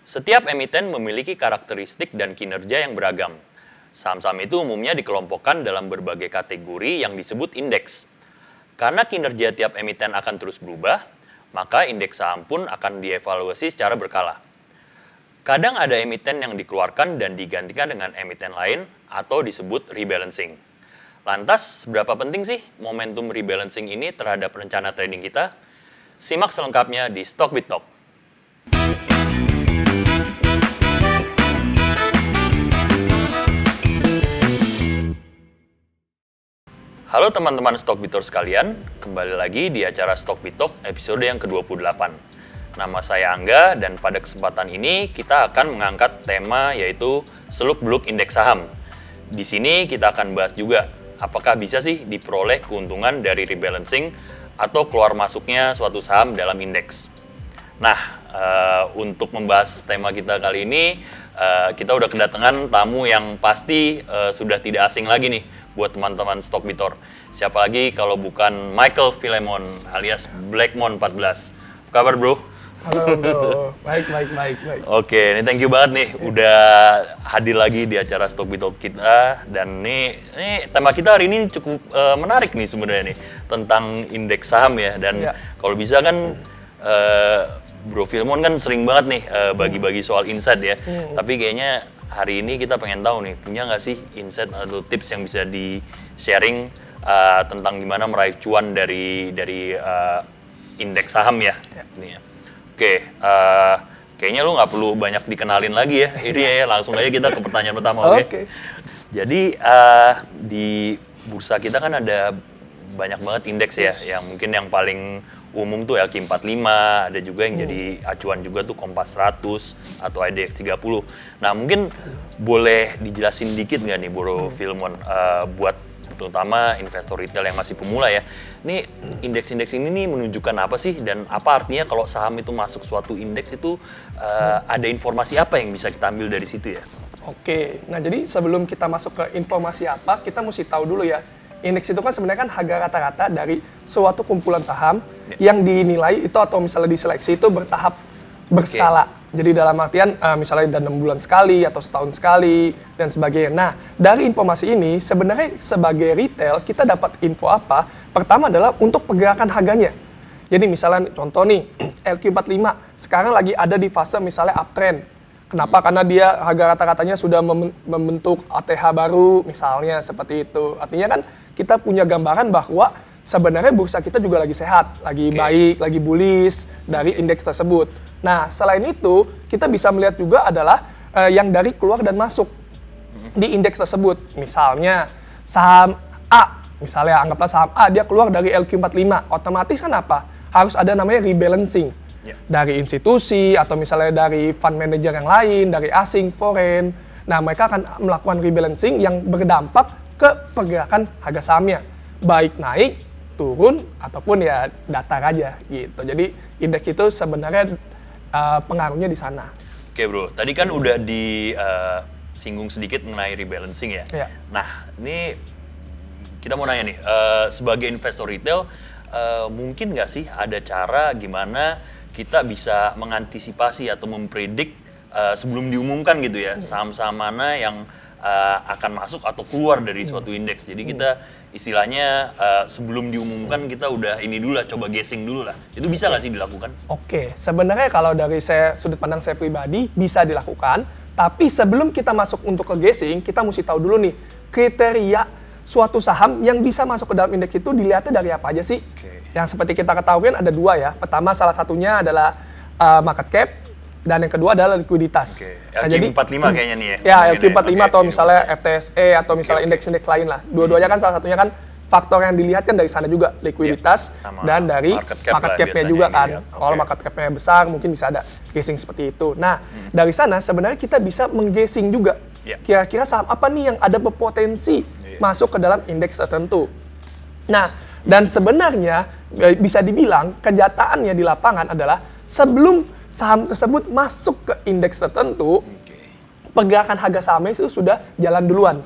Setiap emiten memiliki karakteristik dan kinerja yang beragam. Saham-saham itu umumnya dikelompokkan dalam berbagai kategori yang disebut indeks. Karena kinerja tiap emiten akan terus berubah, maka indeks saham pun akan dievaluasi secara berkala. Kadang ada emiten yang dikeluarkan dan digantikan dengan emiten lain atau disebut rebalancing. Lantas, seberapa penting sih momentum rebalancing ini terhadap rencana trading kita? Simak selengkapnya di Stock with Talk. Halo teman-teman Stockbitor sekalian, kembali lagi di acara Stock with Talk episode yang ke-28. Nama saya Angga dan pada kesempatan ini kita akan mengangkat tema yaitu seluk-beluk indeks saham. Di sini kita akan bahas juga apakah bisa sih diperoleh keuntungan dari rebalancing atau keluar masuknya suatu saham dalam indeks. Nah, untuk membahas tema kita kali ini, kita udah kedatangan tamu yang pasti sudah tidak asing lagi nih buat teman-teman Stockbitor. Siapa lagi kalau bukan Michael Philemon alias Blackmon 14. Apa kabar bro? Halo bro, baik. Oke, ini thank you banget nih udah hadir lagi di acara Stockbitor kita. Dan ini tema kita hari ini cukup menarik nih sebenarnya nih tentang indeks saham ya. Dan kalau bisa kan Bro Philemon kan sering banget nih bagi-bagi soal insight ya. Tapi kayaknya hari ini kita pengen tahu nih, punya nggak sih insight atau tips yang bisa di-sharing tentang gimana meraih cuan dari indeks saham ya. Ini ya. Oke, kayaknya lu nggak perlu banyak dikenalin lagi ya. Ini ya langsung aja kita ke pertanyaan pertama. Oke. Jadi di bursa kita kan ada banyak banget indeks ya, yang mungkin yang paling umum tuh LQ45, ada juga yang jadi acuan juga tuh Kompas 100 atau IDX 30. Nah mungkin boleh dijelasin dikit nggak nih Bro Philemon, buat terutama investor retail yang masih pemula ya, ini indeks-indeks ini nih menunjukkan apa sih dan apa artinya kalau saham itu masuk suatu indeks itu ada informasi apa yang bisa kita ambil dari situ ya? Oke, nah jadi sebelum kita masuk ke informasi apa, kita mesti tahu dulu ya. Indeks itu kan sebenarnya kan harga rata-rata dari suatu kumpulan saham yang dinilai itu atau misalnya diseleksi itu bertahap berskala. Jadi dalam artian misalnya dalam 6 bulan sekali atau setahun sekali dan sebagainya. Nah, dari informasi ini sebenarnya sebagai retail kita dapat info apa? Pertama adalah untuk pergerakan harganya. Jadi misalnya contoh nih, LQ45 sekarang lagi ada di fase misalnya uptrend. Kenapa? Karena dia harga rata-ratanya sudah membentuk ATH baru misalnya seperti itu. Artinya kan kita punya gambaran bahwa sebenarnya bursa kita juga lagi sehat, lagi baik, lagi bullish dari indeks tersebut. Nah, selain itu kita bisa melihat juga adalah yang dari keluar dan masuk di indeks tersebut. Misalnya saham A, misalnya anggaplah saham A dia keluar dari LQ45, otomatis kan apa? Harus ada namanya rebalancing. Dari institusi atau misalnya dari fund manager yang lain, dari asing, foreign. Nah, mereka akan melakukan rebalancing yang berdampak ke pergerakan harga sahamnya. Baik naik, turun, ataupun ya datar aja gitu. Jadi indeks itu sebenarnya pengaruhnya di sana. Oke bro, tadi kan udah disinggung sedikit mengenai rebalancing ya. Nah, ini kita mau nanya nih, sebagai investor retail, mungkin nggak sih ada cara gimana kita bisa mengantisipasi atau mempredik sebelum diumumkan gitu ya, saham-saham mana yang akan masuk atau keluar dari suatu indeks. Jadi kita istilahnya sebelum diumumkan kita udah ini dulu lah, coba guessing dulu lah. Itu bisa nggak sih dilakukan? Oke, sebenarnya kalau dari sudut pandang saya pribadi bisa dilakukan. Tapi sebelum kita masuk untuk ke guessing, kita mesti tahu dulu nih kriteria suatu saham yang bisa masuk ke dalam indeks itu dilihatnya dari apa aja sih? Yang seperti kita ketahui kan ada dua ya. Pertama salah satunya adalah market cap. Dan yang kedua adalah likuiditas. LQ45 kayaknya nih ya? Ya, LQ45 atau misalnya FTSE atau misalnya indeks-indeks lain lah. Dua-duanya kan salah satunya kan faktor yang dilihat kan dari sana juga, likuiditas dan dari market cap-nya juga kan. Kalau market cap-nya besar mungkin bisa ada guessing seperti itu. Nah, dari sana sebenarnya kita bisa meng-guessing juga. Kira-kira saham apa nih yang ada berpotensi masuk ke dalam indeks tertentu. Nah, dan sebenarnya bisa dibilang kenyataannya di lapangan adalah sebelum saham tersebut masuk ke indeks tertentu, pergerakan harga sahamnya itu sudah jalan duluan.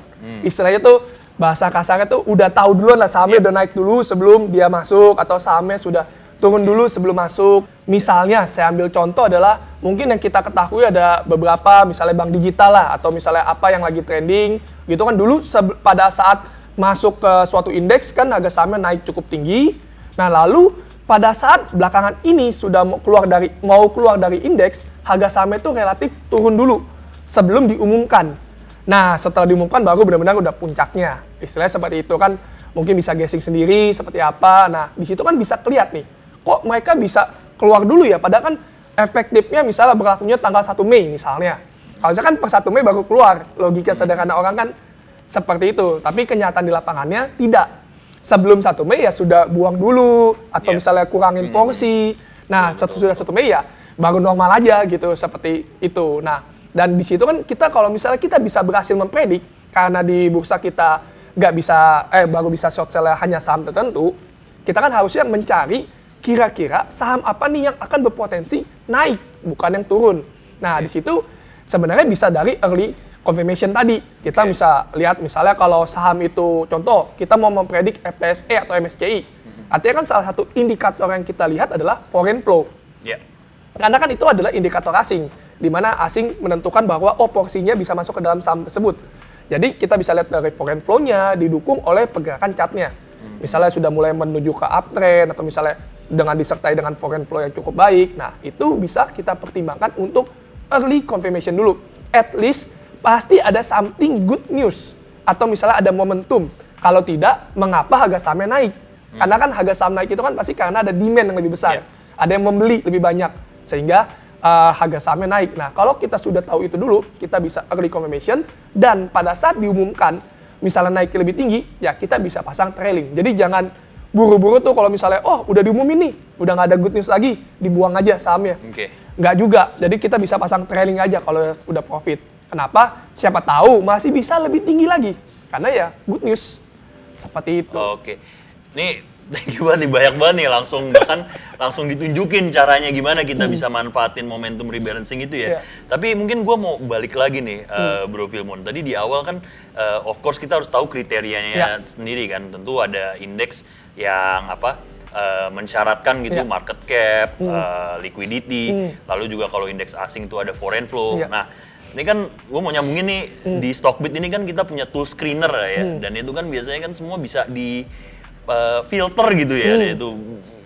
Istilahnya tuh bahasa kasarnya tuh udah tahu duluan lah sahamnya udah naik dulu sebelum dia masuk, atau sahamnya sudah turun dulu sebelum masuk. Misalnya saya ambil contoh adalah mungkin yang kita ketahui ada beberapa misalnya bank digital lah atau misalnya apa yang lagi trending gitu kan dulu pada saat masuk ke suatu indeks kan harga sahamnya naik cukup tinggi. Nah lalu pada saat belakangan ini sudah mau keluar dari indeks, harga sahamnya itu relatif turun dulu sebelum diumumkan. Nah setelah diumumkan baru benar-benar udah puncaknya. Istilahnya seperti itu kan mungkin bisa guessing sendiri seperti apa. Nah di situ kan bisa kelihatan nih kok mereka bisa keluar dulu ya, padahal kan efektifnya misalnya berlakunya tanggal 1 Mei misalnya. Harusnya kan per 1 Mei baru keluar, logika sederhana orang kan seperti itu. Tapi kenyataan di lapangannya tidak. Sebelum 1 Mei ya sudah buang dulu, atau misalnya kurangin porsi. Nah sudah 1 Mei ya baru normal aja gitu, seperti itu. Nah dan di situ kan kita kalau misalnya kita bisa berhasil mempredik, karena di bursa kita baru bisa short sell hanya saham tertentu, kita kan harusnya mencari kira-kira saham apa nih yang akan berpotensi naik, bukan yang turun. Nah, di situ sebenarnya bisa dari early confirmation tadi. Kita bisa lihat misalnya kalau saham itu, contoh, kita mau mempredik FTSE atau MSCI. Artinya kan salah satu indikator yang kita lihat adalah foreign flow. Karena kan itu adalah indikator asing, di mana asing menentukan bahwa porsinya bisa masuk ke dalam saham tersebut. Jadi kita bisa lihat dari foreign flow-nya didukung oleh pergerakan chart-nya. Misalnya sudah mulai menuju ke uptrend atau misalnya dengan disertai dengan foreign flow yang cukup baik. Nah, itu bisa kita pertimbangkan untuk early confirmation dulu. At least pasti ada something good news atau misalnya ada momentum. Kalau tidak, mengapa harga sahamnya naik? Karena kan harga saham naik itu kan pasti karena ada demand yang lebih besar. Ada yang membeli lebih banyak sehingga harga sahamnya naik. Nah, kalau kita sudah tahu itu dulu, kita bisa early confirmation dan pada saat diumumkan misalnya naik lebih tinggi, ya kita bisa pasang trailing. Jadi jangan buru-buru tuh kalau misalnya, udah diumumin nih, udah nggak ada good news lagi, dibuang aja sahamnya. Nggak juga, jadi kita bisa pasang trailing aja kalau udah profit. Kenapa? Siapa tahu masih bisa lebih tinggi lagi, karena ya good news. Seperti itu. Nih, thank you banget nih, banyak banget nih, langsung ditunjukin caranya gimana kita bisa manfaatin momentum rebalancing itu ya. Tapi mungkin gue mau balik lagi nih, Bro Filmon. Tadi di awal kan, of course kita harus tahu kriterianya sendiri kan. Tentu ada indeks yang mensyaratkan gitu market cap, liquidity, lalu juga kalau indeks asing itu ada foreign flow. Nah, ini kan gue mau nyambungin nih di Stockbit ini kan kita punya tool screener ya, dan itu kan biasanya kan semua bisa di filter gitu ya. Itu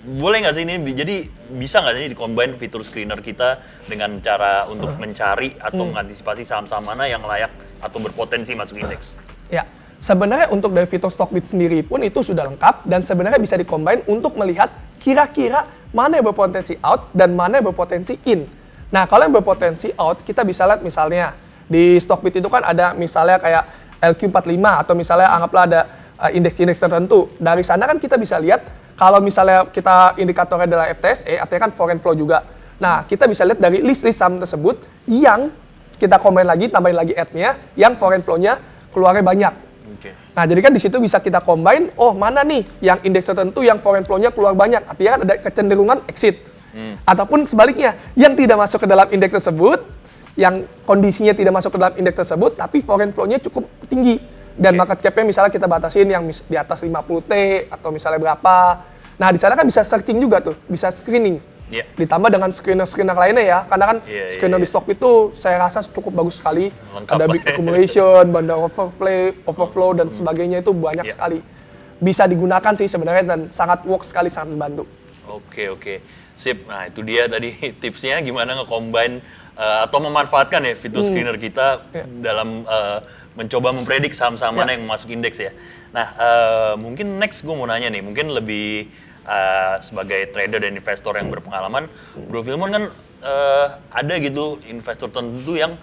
boleh nggak sih ini? Jadi bisa nggak sih ini di-combine fitur screener kita dengan cara untuk mencari atau mengantisipasi saham-saham mana yang layak atau berpotensi masuk indeks? Ya. Sebenarnya untuk dari fitur Stockbit sendiri pun itu sudah lengkap dan sebenarnya bisa di-combine untuk melihat kira-kira mana yang berpotensi out dan mana yang berpotensi in. Nah, kalau yang berpotensi out, kita bisa lihat misalnya di Stockbit itu kan ada misalnya kayak LQ45 atau misalnya anggaplah ada indeks-indeks tertentu. Dari sana kan kita bisa lihat kalau misalnya kita indikatornya adalah FTSE, artinya kan foreign flow juga. Nah, kita bisa lihat dari list-list saham tersebut yang kita combine lagi, tambahin lagi add-nya, yang foreign flow-nya keluarnya banyak. Nah, jadi kan di situ bisa kita combine, mana nih yang indeks tertentu yang foreign flow-nya keluar banyak, artinya kan ada kecenderungan exit. Ataupun sebaliknya, yang tidak masuk ke dalam indeks tersebut, yang kondisinya tidak masuk ke dalam indeks tersebut, tapi foreign flow-nya cukup tinggi. Dan market cap-nya misalnya kita batasin yang di atas 50T atau misalnya berapa. Nah, di sana kan bisa searching juga tuh, bisa screening. Ditambah dengan screener-screener lainnya ya, karena kan screener di Stockbit itu saya rasa cukup bagus sekali. Lengkap ada big accumulation, banda overflow dan sebagainya itu banyak sekali. Bisa digunakan sih sebenarnya dan sangat work sekali, sangat membantu. Oke. Sip. Nah, itu dia tadi tipsnya gimana nge-combine atau memanfaatkan ya fitur screener kita dalam mencoba mempredik saham-saham mana yang masuk indeks ya. Nah, mungkin next gue mau nanya nih, mungkin lebih sebagai trader dan investor yang berpengalaman, Bro Filmon kan ada gitu investor tertentu yang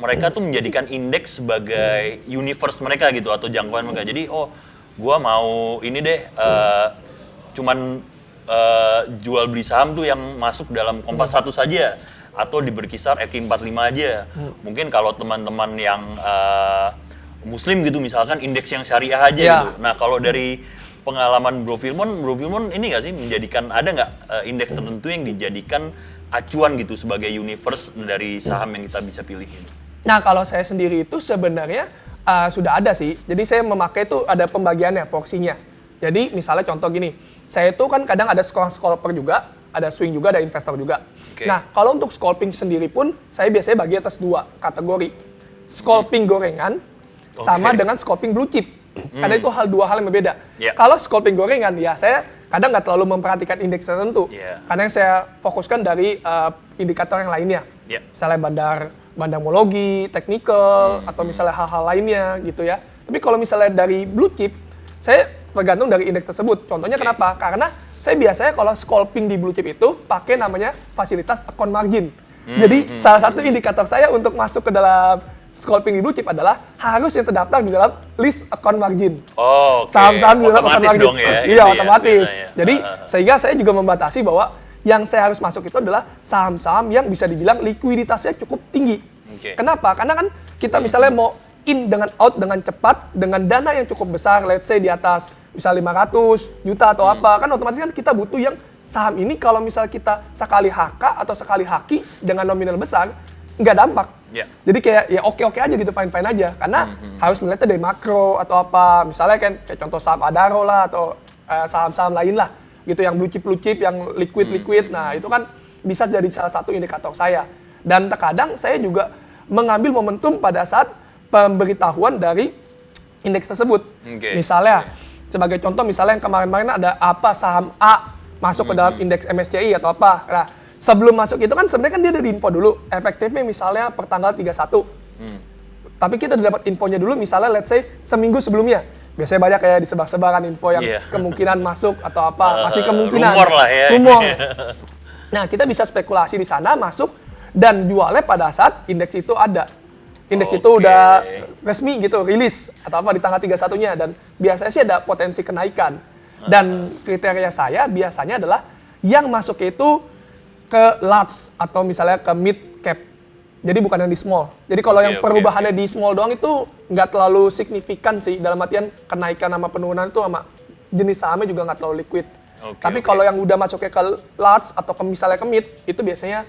mereka tuh menjadikan indeks sebagai universe mereka gitu atau jangkauan mereka. Jadi, gua mau ini deh, cuman jual beli saham tuh yang masuk dalam Kompas 1 saja atau di berkisar EQ45 aja. Mungkin kalau teman-teman yang Muslim gitu misalkan indeks yang syariah aja gitu. Nah, kalau dari pengalaman Bro Filmon ini nggak sih menjadikan, ada nggak indeks tertentu yang dijadikan acuan gitu sebagai universe dari saham yang kita bisa pilih? Nah, kalau saya sendiri itu sebenarnya sudah ada sih. Jadi saya memakai itu ada pembagiannya, porsinya. Jadi misalnya contoh gini, saya itu kan kadang ada scalper juga, ada swing juga, ada investor juga. Oke. Nah, kalau untuk scalping sendiri pun, saya biasanya bagi atas 2 kategori. Scalping gorengan, sama dengan scalping blue chip. Karena itu dua hal yang berbeda. Yeah. Kalau scalping gorengan, ya saya kadang nggak terlalu memperhatikan indeks tertentu. Yeah. Karena yang saya fokuskan dari indikator yang lainnya. Yeah. Misalnya bandamologi, technical, atau misalnya hal-hal lainnya gitu ya. Tapi kalau misalnya dari blue chip, saya tergantung dari indeks tersebut. Contohnya kenapa? Karena saya biasanya kalau scalping di blue chip itu pakai namanya fasilitas account margin. Jadi salah satu indikator saya untuk masuk ke dalam scalping di blue chip adalah harus yang terdaftar di dalam list account margin. Oh, oke. Saham-saham di dalam account Otomatis margin. dong ya. Iya, itu otomatis. ya, biasanya. Jadi sehingga saya juga membatasi bahwa yang saya harus masuk itu adalah saham-saham yang bisa dibilang likuiditasnya cukup tinggi. Oke. Kenapa? Karena kan kita misalnya mau in dengan out dengan cepat dengan dana yang cukup besar, let's say di atas misal 500 juta atau apa, kan otomatis kan kita butuh yang saham ini kalau misal kita sekali HK atau sekali haki dengan nominal besar, nggak dampak. Yeah. Jadi kayak ya oke-oke aja gitu, fine-fine aja. Karena harus melihatnya dari makro atau apa. Misalnya kan kayak contoh saham Adaro lah atau saham-saham lain lah gitu yang blue chip yang liquid. Nah, itu kan bisa jadi salah satu indikator saya. Dan terkadang saya juga mengambil momentum pada saat pemberitahuan dari indeks tersebut. Oke. Misalnya sebagai contoh misalnya yang kemarin-kemarin ada apa saham A masuk ke dalam indeks MSCI atau apa. Nah, sebelum masuk itu kan sebenarnya kan dia udah diinfo dulu. Efektifnya misalnya per tanggal 31. Tapi kita udah dapat infonya dulu misalnya let's say seminggu sebelumnya. Biasanya banyak kayak disebar-sebaran info yang kemungkinan masuk atau apa. Masih kemungkinan. Rumor lah ya. Rumor. Nah, kita bisa spekulasi di sana masuk dan jualnya pada saat indeks itu ada. Indeks itu udah resmi gitu, rilis atau apa di tanggal 31-nya dan biasanya sih ada potensi kenaikan. Dan kriteria saya biasanya adalah yang masuk itu ke large atau misalnya ke mid cap. Jadi bukan yang di small. Jadi kalau yang perubahannya di small doang itu nggak terlalu signifikan sih. Dalam artian kenaikan sama penurunan itu sama jenis sahamnya juga nggak terlalu liquid. Tapi kalau yang udah masuknya ke large atau ke misalnya ke mid, itu biasanya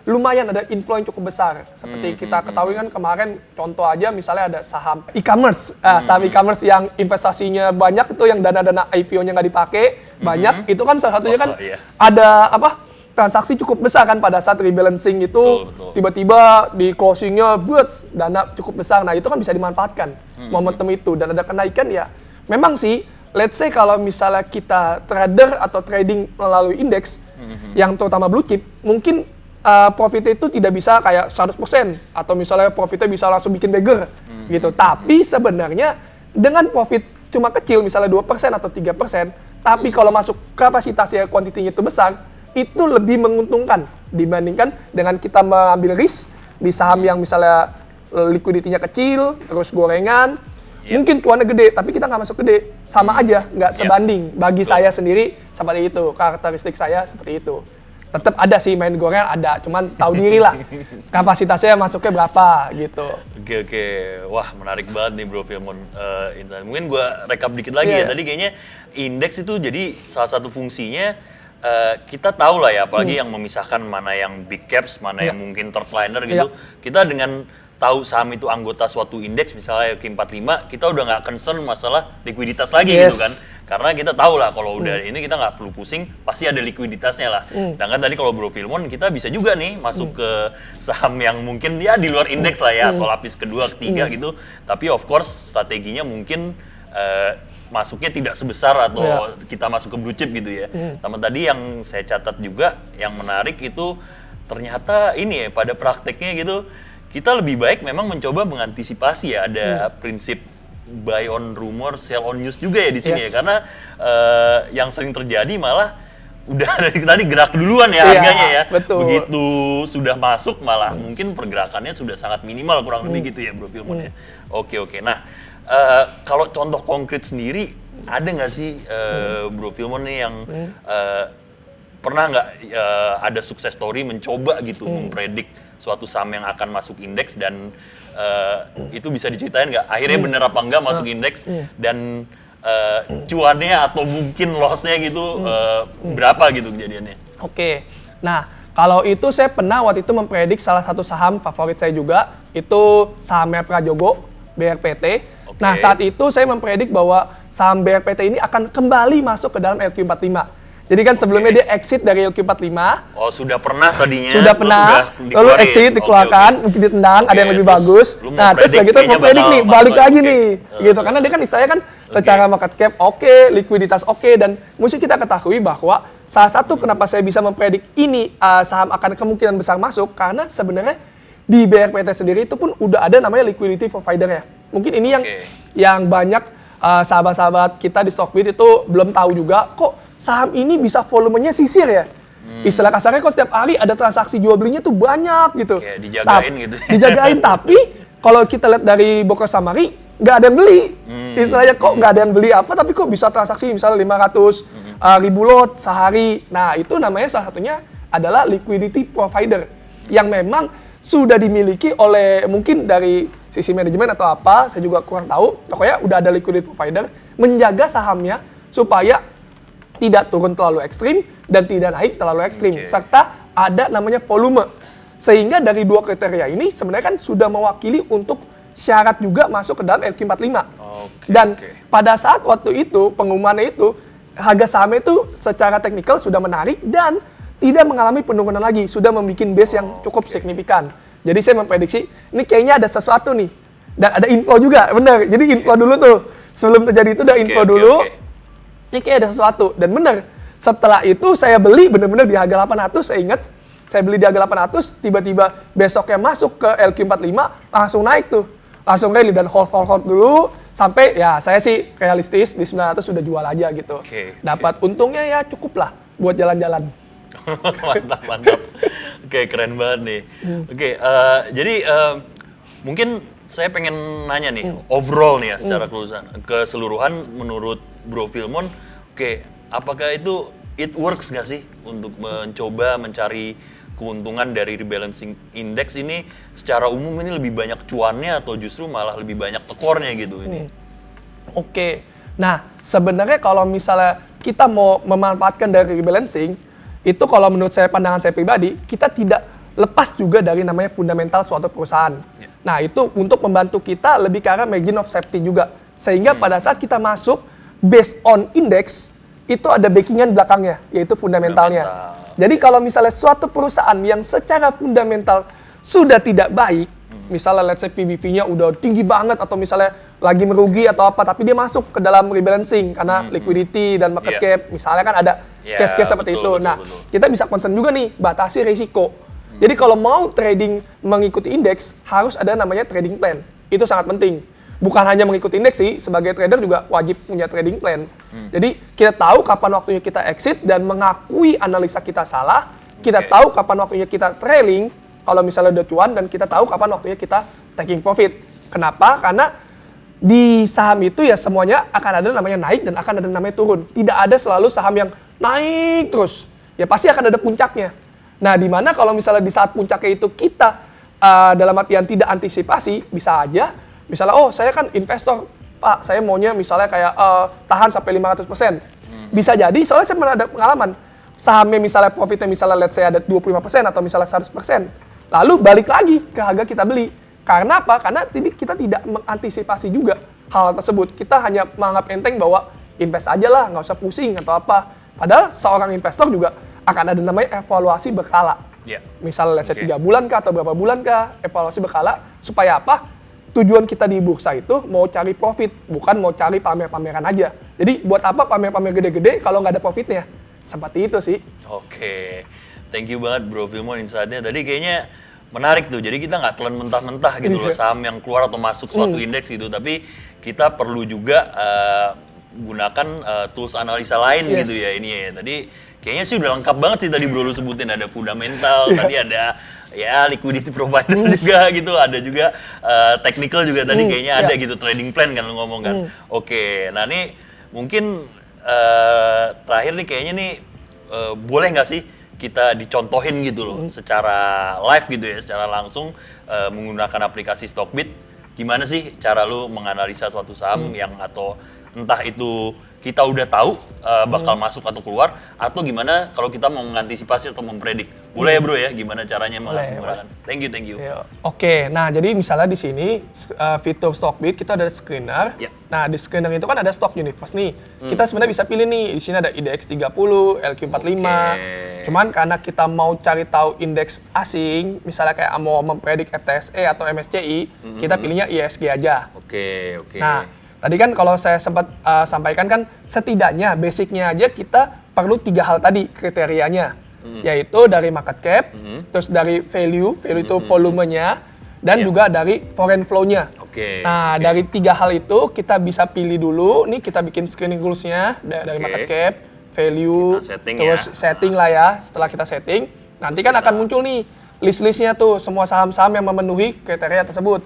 lumayan ada inflow yang cukup besar. Seperti kita ketahui kan kemarin contoh aja misalnya ada saham e-commerce. Saham e-commerce yang investasinya banyak itu yang dana-dana IPO-nya nggak dipakai banyak. Itu kan salah satunya kan ada apa transaksi cukup besar kan pada saat rebalancing itu tiba-tiba di closing-nya buat dana cukup besar. Nah itu kan bisa dimanfaatkan momentum itu dan ada kenaikan ya. Memang sih let's say kalau misalnya kita trader atau trading melalui indeks yang terutama blue chip mungkin profitnya itu tidak bisa kayak 100% atau misalnya profitnya bisa langsung bikin beggar gitu. Tapi sebenarnya dengan profit cuma kecil misalnya 2% atau 3%, tapi kalau masuk kapasitasnya kuantitinya itu besar, itu lebih menguntungkan dibandingkan dengan kita mengambil risk di saham yang misalnya liquidity-nya kecil, terus gorengan, mungkin cuannya gede, tapi kita nggak masuk gede. Sama aja, nggak sebanding. Bagi saya sendiri seperti itu, karakteristik saya seperti itu. Tetap ada sih main gorengan ada, cuman tahu diri lah kapasitasnya masuknya berapa gitu. Oke. Wah, menarik banget nih Bro Filmon. Intan. Mungkin gua rekap dikit lagi ya. Tadi kayaknya indeks itu jadi salah satu fungsinya kita tahu lah ya, apalagi yang memisahkan mana yang big caps, mana yang mungkin third liner gitu. Kita dengan tahu saham itu anggota suatu indeks, misalnya Q45, kita udah nggak concern masalah likuiditas lagi gitu kan. Karena kita tahu lah kalau udah ini kita nggak perlu pusing, pasti ada likuiditasnya lah. Sedangkan tadi kalau Bro Filmon kita bisa juga nih masuk ke saham yang mungkin ya di luar indeks lah ya, atau lapis kedua, ketiga gitu. Tapi of course strateginya mungkin masuknya tidak sebesar atau kita masuk ke blue chip gitu ya. Sama tadi yang saya catat juga yang menarik itu ternyata ini ya pada prakteknya gitu kita lebih baik memang mencoba mengantisipasi ya ada prinsip buy on rumor, sell on news juga ya di sini ya karena yang sering terjadi malah udah dari tadi gerak duluan ya harganya ya. Betul. Begitu sudah masuk malah mungkin pergerakannya sudah sangat minimal kurang lebih gitu ya Bro Filmon ya. Oke. Nah, kalau contoh konkret sendiri ada nggak sih Bro Filmon nih yang pernah nggak ada sukses story mencoba gitu mempredik suatu saham yang akan masuk indeks dan itu bisa diceritain nggak akhirnya bener apa enggak masuk indeks dan cuannya atau mungkin lossnya gitu berapa gitu kejadiannya? Oke. Nah, kalau itu saya pernah waktu itu mempredik salah satu saham favorit saya juga, itu sahamnya Prajogo, BRPT. Nah, saat itu saya mempredik bahwa saham BRPT ini akan kembali masuk ke dalam LQ45. Jadi kan sebelumnya dia exit dari LQ45. Oh, sudah pernah tadinya. Sudah pernah, lalu exit, dikeluarkan, mungkin ditendang, ada yang lebih bagus. Nah, terus lagi itu mau predik nih, balik lagi nih. Gitu, karena dia kan istilahnya kan secara market cap oke, likuiditas oke, dan mesti kita ketahui bahwa salah satu kenapa saya bisa mempredik ini saham akan kemungkinan besar masuk, karena sebenarnya di BRPT sendiri itu pun udah ada namanya liquidity provider ya. Mungkin ini yang banyak sahabat-sahabat kita di Stockbit itu belum tahu juga, kok saham ini bisa volumenya sisir ya. Istilah kasarnya kok setiap hari ada transaksi jual belinya tuh banyak gitu. Kayak dijagain gitu. Dijagain, tapi kalau kita lihat dari broker summary, nggak ada yang beli. Istilahnya kok nggak ada yang beli apa, tapi kok bisa transaksi misalnya 500 ribu lot sehari. Nah, itu namanya salah satunya adalah liquidity provider yang memang sudah dimiliki oleh mungkin dari sisi manajemen atau apa, saya juga kurang tahu. Pokoknya udah ada liquidity provider menjaga sahamnya supaya tidak turun terlalu ekstrim dan tidak naik terlalu ekstrim, serta ada namanya volume. Sehingga dari dua kriteria ini sebenarnya kan sudah mewakili untuk syarat juga masuk ke dalam LQ45. Dan pada saat waktu itu pengumumannya itu harga sahamnya itu secara teknikal sudah menarik dan tidak mengalami penurunan lagi, sudah membuat base yang cukup signifikan. Jadi saya memprediksi ini kayaknya ada sesuatu nih, dan ada info juga, benar. Jadi info dulu tuh, sebelum terjadi itu ada info dulu. Ini kayak ada sesuatu, dan benar. Setelah itu saya beli benar-benar di harga 800, saya ingat. Saya beli di harga 800, tiba-tiba besoknya masuk ke LQ45, langsung naik tuh. Langsung rally dan hold dulu, sampai ya saya sih realistis, di 900 sudah jual aja gitu. Dapat untungnya ya cukup lah buat jalan-jalan. Mantap. Oke, keren banget nih. Jadi mungkin saya pengen nanya nih, overall nih ya, secara keseluruhan menurut Bro Filmon, apakah itu it works nggak sih untuk mencoba mencari keuntungan dari rebalancing index ini secara umum ini lebih banyak cuannya atau justru malah lebih banyak tekornya gitu ini? Nah sebenarnya kalau misalnya kita mau memanfaatkan dari rebalancing, itu kalau menurut saya, pandangan saya pribadi, kita tidak lepas juga dari namanya fundamental suatu perusahaan. Nah itu untuk membantu kita lebih ke arah margin of safety juga. Sehingga pada saat kita masuk based on index, itu ada backingan belakangnya, yaitu fundamentalnya. Jadi kalau misalnya suatu perusahaan yang secara fundamental sudah tidak baik, misalnya let's say PBV-nya udah tinggi banget atau misalnya lagi merugi atau apa, tapi dia masuk ke dalam rebalancing karena liquidity dan market cap, misalnya kan ada case-case seperti itu. Nah, kita bisa concern juga nih, batasi risiko. Jadi kalau mau trading mengikuti indeks, harus ada namanya trading plan. Itu sangat penting. Bukan hanya mengikuti indeks sih, sebagai trader juga wajib punya trading plan. Jadi kita tahu kapan waktunya kita exit dan mengakui analisa kita salah. Kita tahu kapan waktunya kita trailing, kalau misalnya udah cuan, dan kita tahu kapan waktunya kita taking profit. Kenapa? Karena di saham itu ya semuanya akan ada namanya naik dan akan ada namanya turun. Tidak ada selalu saham yang naik terus. Ya pasti akan ada puncaknya. Nah, di mana kalau misalnya di saat puncaknya itu kita dalam artian tidak antisipasi, bisa aja misalnya, oh saya kan investor, Pak, saya maunya misalnya kayak tahan sampai 500%. Bisa jadi, soalnya saya pernah ada pengalaman, sahamnya misalnya profitnya misalnya let's say ada 25% atau misalnya 100%. Lalu balik lagi ke harga kita beli. Karena apa? Karena kita tidak mengantisipasi juga hal tersebut. Kita hanya menganggap enteng bahwa invest aja lah, nggak usah pusing atau apa. Padahal seorang investor juga akan ada namanya evaluasi berkala. Misalnya let's say 3 bulan kah atau berapa bulan kah, evaluasi berkala. Supaya apa? Tujuan kita di bursa itu mau cari profit, bukan mau cari pamer-pameran aja. Jadi buat apa pamer-pamer gede-gede kalau nggak ada profitnya? Seperti itu sih. Thank you banget Bro Filmon insight-nya. Tadi kayaknya menarik tuh, jadi kita nggak telan mentah-mentah gitu loh saham yang keluar atau masuk suatu indeks gitu, tapi kita perlu juga gunakan tools analisa lain gitu ya ini ya. Tadi kayaknya sih udah lengkap banget sih tadi Bro lu sebutin, ada fundamental, tadi ada ya liquidity provider juga gitu, ada juga technical juga tadi kayaknya ada gitu, trading plan kan lu ngomong kan. Nah ini mungkin terakhir nih kayaknya nih boleh nggak sih kita dicontohin gitu loh secara live gitu ya, secara langsung menggunakan aplikasi Stockbit, gimana sih cara lu menganalisa suatu saham yang atau entah itu kita udah tahu bakal masuk atau keluar, atau gimana kalau kita mau mengantisipasi atau mempredik? Boleh ya bro ya, gimana caranya menggunakan? Thank you. Oke, nah jadi misalnya di sini fitur Stockbit kita ada screener. Ya. Nah di screener itu kan ada stock universe nih. Kita sebenarnya bisa pilih nih, di sini ada IDX 30, LQ45. Cuman karena kita mau cari tahu indeks asing, misalnya kayak mau mempredik FTSE atau MSCI, kita pilihnya ISG aja. Oke. Nah, tadi kan kalau saya sempat sampaikan kan setidaknya basicnya aja kita perlu 3 hal tadi kriterianya, yaitu dari market cap, terus dari value itu volumenya, dan juga dari foreign flow-nya. Nah, dari 3 hal itu kita bisa pilih dulu, nih kita bikin screening rules-nya dari market cap, value, terus setting lah ya. Setelah kita setting, nanti kan akan muncul nih list-listnya tuh semua saham-saham yang memenuhi kriteria tersebut.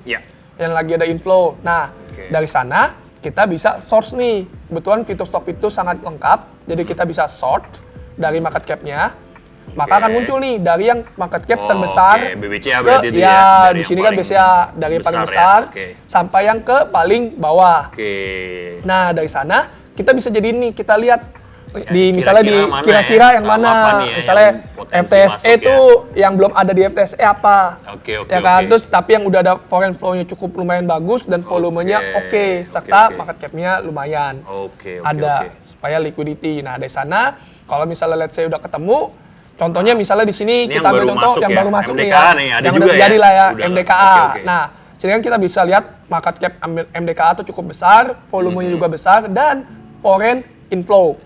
Yang lagi ada inflow. Nah, dari sana kita bisa source nih. Kebetulan fitur Stockbit itu sangat lengkap, jadi kita bisa sort dari market cap-nya. Maka akan muncul nih dari yang market cap terbesar BBCA ke di sini kan BCA dari paling besar sampai yang ke paling bawah. Nah, dari sana kita bisa jadi nih kita lihat di misalnya di kira-kira yang mana, misalnya FTSE itu yang belum ada di FTSE apa, ya kan? Terus tapi yang udah ada foreign flow-nya cukup lumayan bagus dan volumenya serta market cap-nya lumayan ada supaya liquidity. Nah dari sana kalau misalnya let's say udah ketemu, contohnya misalnya di sini kita ambil contoh yang baru masuk nih ya, yang udah jadi lah ya MDKA. Nah sini kan kita bisa lihat market cap MDKA itu cukup besar, volumenya juga besar dan foreign inflow.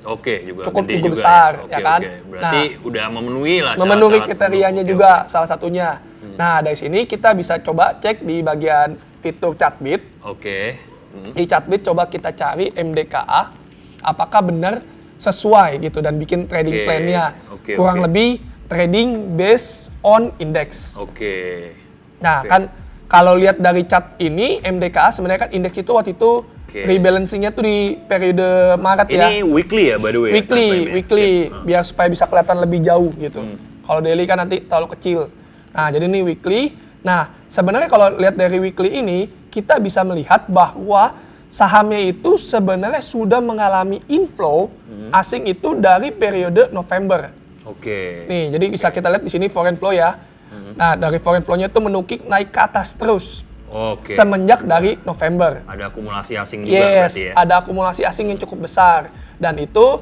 Cukup besar ya kan. Berarti udah memenuhi lah. Memenuhi kriterianya juga salah satunya. Nah, dari sini kita bisa coba cek di bagian fitur Chartbit. Di Chartbit coba kita cari MDKA apakah benar sesuai gitu dan bikin trading plan-nya. Kurang lebih trading based on index. Nah, kan kalau lihat dari chart ini MDKA sebenarnya kan indeks itu waktu itu rebalancing-nya tuh di periode Maret ya. Ini weekly ya by the way? Weekly. Biar supaya bisa kelihatan lebih jauh gitu. Kalau daily kan nanti terlalu kecil. Nah, jadi ini weekly. Nah, sebenarnya kalau lihat dari weekly ini, kita bisa melihat bahwa sahamnya itu sebenarnya sudah mengalami inflow asing itu dari periode November. Nih, jadi bisa kita lihat di sini foreign flow ya. Nah, dari foreign flow-nya itu menukik naik ke atas terus. Semenjak dari November. Ada akumulasi asing juga berarti ya? Ada akumulasi asing yang cukup besar. Dan itu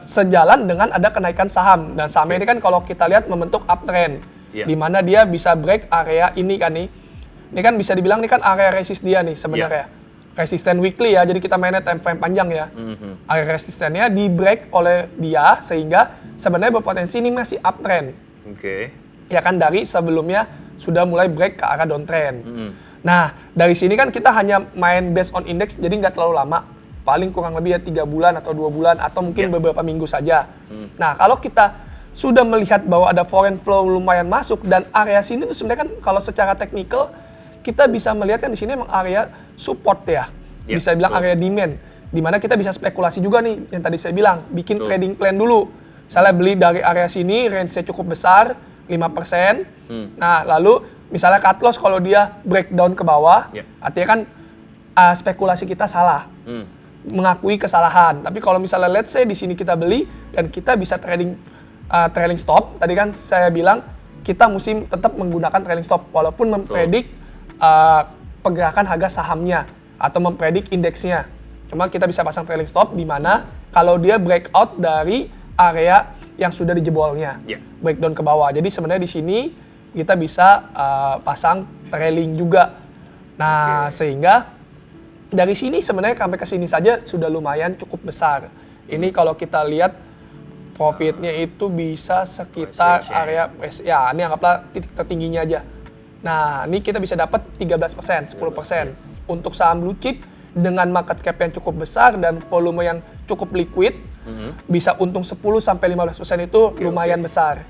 sejalan dengan ada kenaikan saham. Dan saham ini kan kalau kita lihat membentuk uptrend. Di mana dia bisa break area ini kan nih. Ini kan bisa dibilang ini kan area resist dia nih sebenarnya. Resisten weekly ya, jadi kita mainnya time frame panjang ya. Area resistennya di break oleh dia sehingga sebenarnya berpotensi ini masih uptrend. Ya kan dari sebelumnya sudah mulai break ke arah downtrend. Nah, dari sini kan kita hanya main based on index, jadi nggak terlalu lama. Paling kurang lebih ya 3 bulan atau 2 bulan, atau mungkin beberapa minggu saja. Nah, kalau kita sudah melihat bahwa ada foreign flow lumayan masuk, dan area sini tuh sebenarnya kan kalau secara technical, kita bisa melihat kan di sini emang area support ya. Bisa bilang area demand. Dimana kita bisa spekulasi juga nih, yang tadi saya bilang, bikin trading plan dulu. Misalnya beli dari area sini, range-nya cukup besar, 5%. Nah, lalu misalnya cut loss kalau dia breakdown ke bawah, artinya kan spekulasi kita salah, mengakui kesalahan. Tapi kalau misalnya let's say di sini kita beli dan kita bisa trailing stop, tadi kan saya bilang kita mesti tetap menggunakan trailing stop walaupun mempredik pergerakan harga sahamnya atau mempredik indeksnya. Cuma kita bisa pasang trailing stop di mana kalau dia breakout dari area yang sudah dijebolnya, breakdown ke bawah. Jadi sebenarnya di sini kita bisa pasang trailing juga. Nah, sehingga dari sini sebenarnya sampai ke sini saja sudah lumayan cukup besar. Ini kalau kita lihat profitnya itu bisa sekitar area ya, ini anggaplah titik tertingginya aja. Nah, ini kita bisa dapat 13%, 10%. Untuk saham blue chip dengan market cap yang cukup besar dan volume yang cukup liquid, bisa untung 10-15% itu lumayan besar.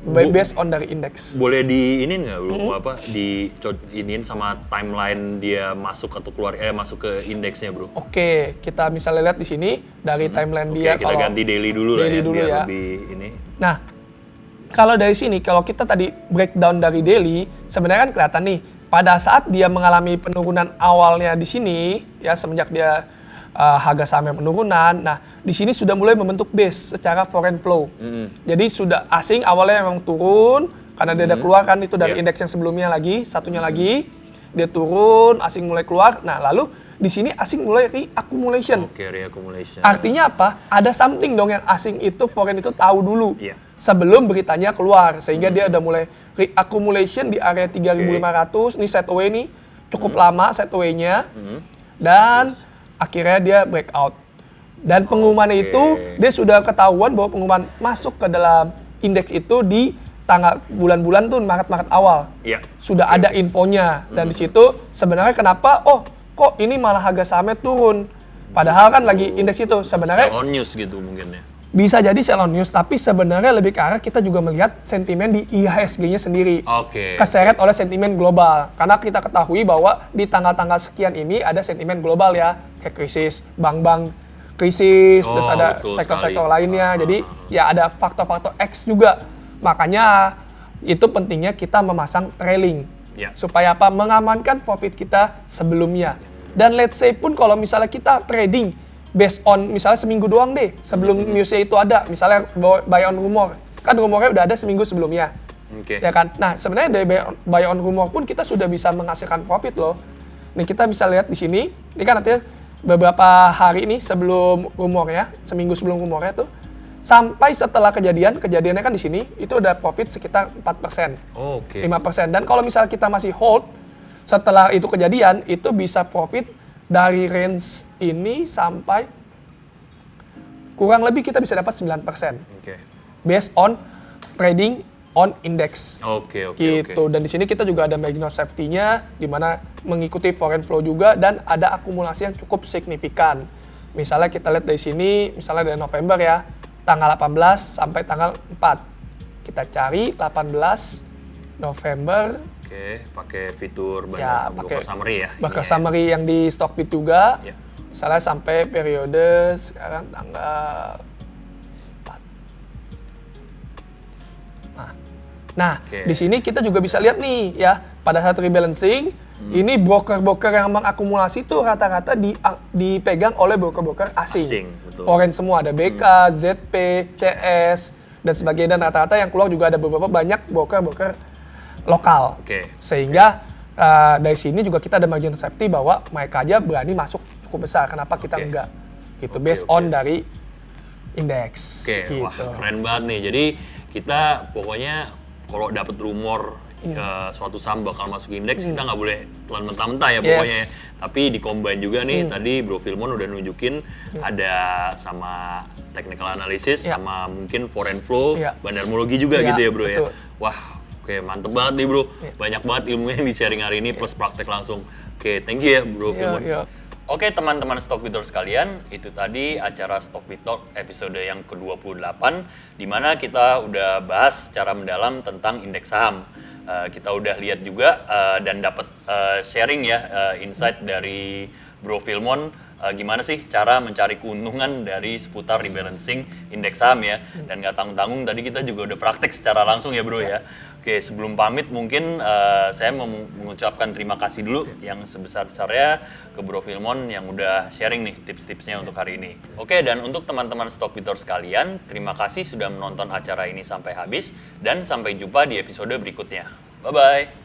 Based on dari indeks. Boleh di ini nggak bro, di iniin sama timeline dia masuk atau keluar, masuk ke indeksnya bro? Oke, kita misalnya lihat di sini dari timeline dia. Kita ganti daily dulu lah ya, biar lebih ini. Nah, kalau dari sini, kalau kita tadi breakdown dari daily, sebenarnya kan kelihatan nih, pada saat dia mengalami penurunan awalnya di sini, ya semenjak dia harga sahamnya penurunan. Nah, di sini sudah mulai membentuk base secara foreign flow. Jadi sudah asing awalnya memang turun karena dia ada keluar kan itu dari indeks yang sebelumnya lagi, satunya lagi dia turun, asing mulai keluar. Nah, lalu di sini asing mulai reaccumulation. Oke, reaccumulation. Artinya apa? Ada something dong yang asing itu foreign itu tahu dulu. Iya. Sebelum beritanya keluar sehingga dia udah mulai reaccumulation di area 3.500. Ini set away nih cukup lama set away-nya. Dan akhirnya dia breakout. Dan pengumumannya itu dia sudah ketahuan bahwa pengumuman masuk ke dalam indeks itu di tanggal bulan-bulan tuh Maret awal. Iya. Sudah ada infonya dan di situ sebenarnya kenapa kok ini malah harga sahamnya turun. Padahal kan lagi indeks itu sebenarnya Sell on news gitu mungkin ya. bisa jadi sell on news, tapi sebenarnya lebih ke arah kita juga melihat sentimen di IHSG-nya sendiri. Oke. Keseret oleh sentimen global. Karena kita ketahui bahwa di tanggal-tanggal sekian ini ada sentimen global ya, kayak krisis, bank-bank krisis, terus ada betul sektor-sektor sekali. lainnya. Jadi ya ada faktor-faktor X juga. Makanya itu pentingnya kita memasang trailing. Ya. Supaya apa? Mengamankan profit kita sebelumnya. Dan let's say pun kalau misalnya kita trading based on misalnya seminggu doang deh sebelum newsnya itu ada, misalnya buy on rumor, kan rumornya udah ada seminggu sebelumnya, Oke. ya kan? Nah sebenarnya dari buy on rumor pun kita sudah bisa menghasilkan profit loh. Nih kita bisa lihat di sini, ini kan nanti beberapa hari ini sebelum rumor ya, seminggu sebelum rumornya tuh, sampai setelah kejadiannya kan di sini itu udah profit sekitar 4%, Oke. 5%. Dan kalau misalnya kita masih hold setelah itu kejadian, itu bisa profit dari range ini sampai kurang lebih kita bisa dapat 9%. Oke. Based on trading on index. Oke. Gitu. Dan di sini kita juga ada margin of safety-nya di mana mengikuti foreign flow juga dan ada akumulasi yang cukup signifikan. Misalnya kita lihat dari sini, misalnya dari November ya, tanggal 18 sampai tanggal 4. Kita cari 18 November. Oke, pakai fitur Ya, broker summary ya. Broker Ini ya. summary yang di Stockbit juga. Ya. Misalnya sampai periode sekarang tanggal 4. Nah, Oke. di sini kita juga bisa lihat nih ya, pada saat rebalancing, ini broker-broker yang mengakumulasi tuh rata-rata dipegang oleh broker-broker asing. Asing, betul. Foreign semua, ada BK, ZP, CS, dan sebagainya. Dan rata-rata yang keluar juga ada beberapa banyak broker-broker lokal. Oke. Sehingga dari sini juga kita ada margin of safety bahwa mereka aja berani masuk cukup besar. Kenapa kita Oke. enggak? Gitu, Oke, based oke. on dari indeks. Oke, Gitu. wah keren banget nih. Jadi kita pokoknya kalau dapat rumor suatu saham bakal masuk indeks, kita nggak boleh telan mentah-mentah ya pokoknya. Yes. Tapi di combine juga nih, tadi Bro Filmon udah nunjukin ada sama technical analysis, Ya. sama mungkin foreign flow, Ya. bandarmologi juga Ya, gitu ya Bro betul. ya. Wah, oke mantep banget nih Bro. Ya. Banyak banget ilmu yang di-sharing hari ini plus praktek langsung. Oke, thank you ya Bro Filmon. Iya. Oke teman-teman Stockbiter sekalian, itu tadi acara Stockbiter episode yang ke-28 di mana kita udah bahas secara mendalam tentang indeks saham. Kita udah lihat juga dan dapat sharing ya insight dari Bro Filmon gimana sih cara mencari keuntungan dari seputar rebalancing indeks saham ya. Dan nggak tanggung-tanggung tadi kita juga udah praktek secara langsung ya Bro ya. Oke, sebelum pamit mungkin saya mau mengucapkan terima kasih dulu yang sebesar-besarnya ke Bro Filmon yang udah sharing nih tips-tipsnya untuk hari ini. Oke, dan untuk teman-teman Stockbiter sekalian, terima kasih sudah menonton acara ini sampai habis dan sampai jumpa di episode berikutnya. Bye-bye!